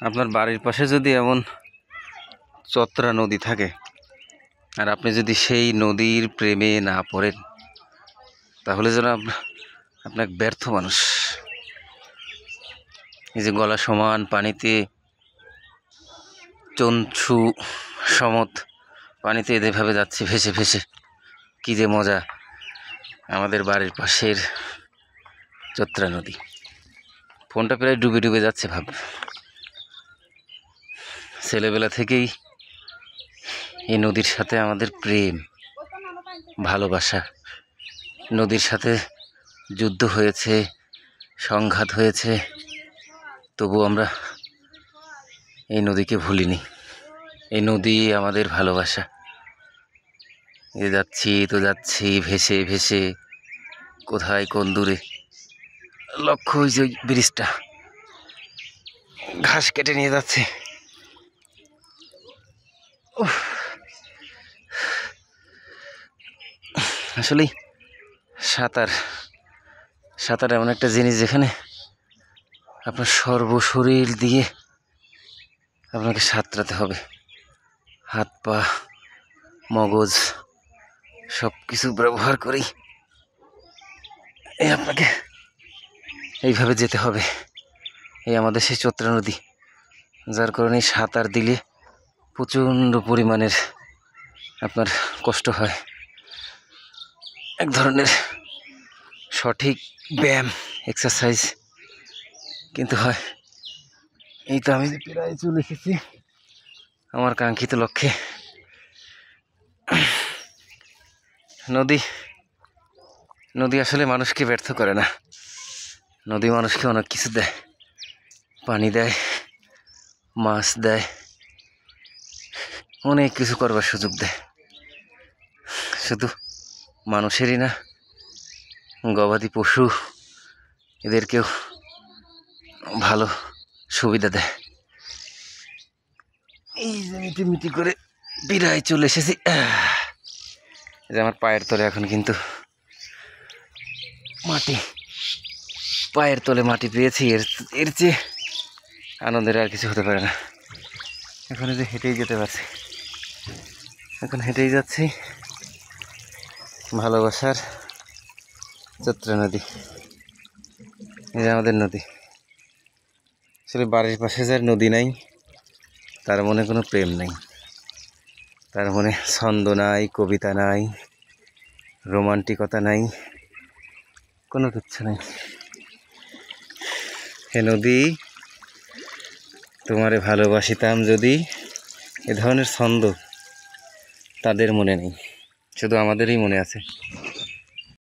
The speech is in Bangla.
আপনার বাড়ির পাশে যদি এমন চত্রা নদী থাকে আর আপনি যদি সেই নদীর প্রেমে না পড়েন, তাহলে যেন আপনি এক ব্যর্থ মানুষ। এই যে গলা সমান পানিতে, চঞ্চু সমত পানিতে এভাবে যাচ্ছে ভেসে ভেসে, কি যে মজা। আমাদের বাড়ির পাশের চত্রা নদী, ফোনটা প্রায় ডুবে ডুবে যাচ্ছে ভাব। ছেলেবেলা থেকেই এই নদীর সাথে আমাদের প্রেম ভালোবাসা। নদীর সাথে যুদ্ধ হয়েছে, সংঘাত হয়েছে, তবু আমরা এই নদীকে ভুলিনি। এই নদী আমাদের ভালোবাসা। এ যাচ্ছি তো যাচ্ছি ভেসে ভেসে, কোথায় কোন দূরে লক্ষ্য, ওই যে ব্রিজটা ঘাস কেটে নিয়ে যাচ্ছে। আসলে সাঁতার এমন একটা জিনিস যেখানে আপনার সর্বশরীর দিয়ে আপনাকে সাঁতরাতে হবে। হাত পা মগজ সব কিছু ব্যবহার করেই আপনাকে এইভাবে যেতে হবে। এই আমাদের সেই চত্রা নদী, যার কারণে সাঁতার দিলে প্রচণ্ড পরিমাণের আপনার কষ্ট হয়। এক ধরনের সঠিক ব্যায়াম, এক্সারসাইজ কিন্তু হয়। এই তো আমি প্রায় চলে এসেছি আমার কাঙ্ক্ষিত লক্ষ্যে। নদী আসলে মানুষকে ব্যর্থ করে না। নদী মানুষকে অনেক কিছু দেয়, পানি দেয়, মাছ দেয়, অনেক কিছু করবার সুযোগ দেয়। শুধু মানুষেরই না, গবাদি পশু এদেরকেও ভালো সুবিধা দেয়। এই যে মিটি করে বিরায় চলে এসেছি। যে আমার পায়ের তলে এখন কিন্তু মাটি, পায়ের তলে মাটি পেয়েছি। এর চেয়ে আনন্দের আর কিছু হতে পারে না। এখন যে হেঁটেই যেতে পারছি, এখন হেঁটেই যাচ্ছি ভালোবাসার চত্রা নদী। এই যে আমাদের নদী। আসলে বাড়ির পাশে যার নদী নাই, তার মনে কোনো প্রেম নাই, তার মনে ছন্দ নাই, কবিতা নাই, রোমান্টিকতা নাই, কোনো কিচ্ছু নাই। হে নদী, তোমারে ভালোবাসিতাম যদি, এ ধরনের ছন্দ তাদের মনে নেই, শুধু আমাদেরই মনে আছে।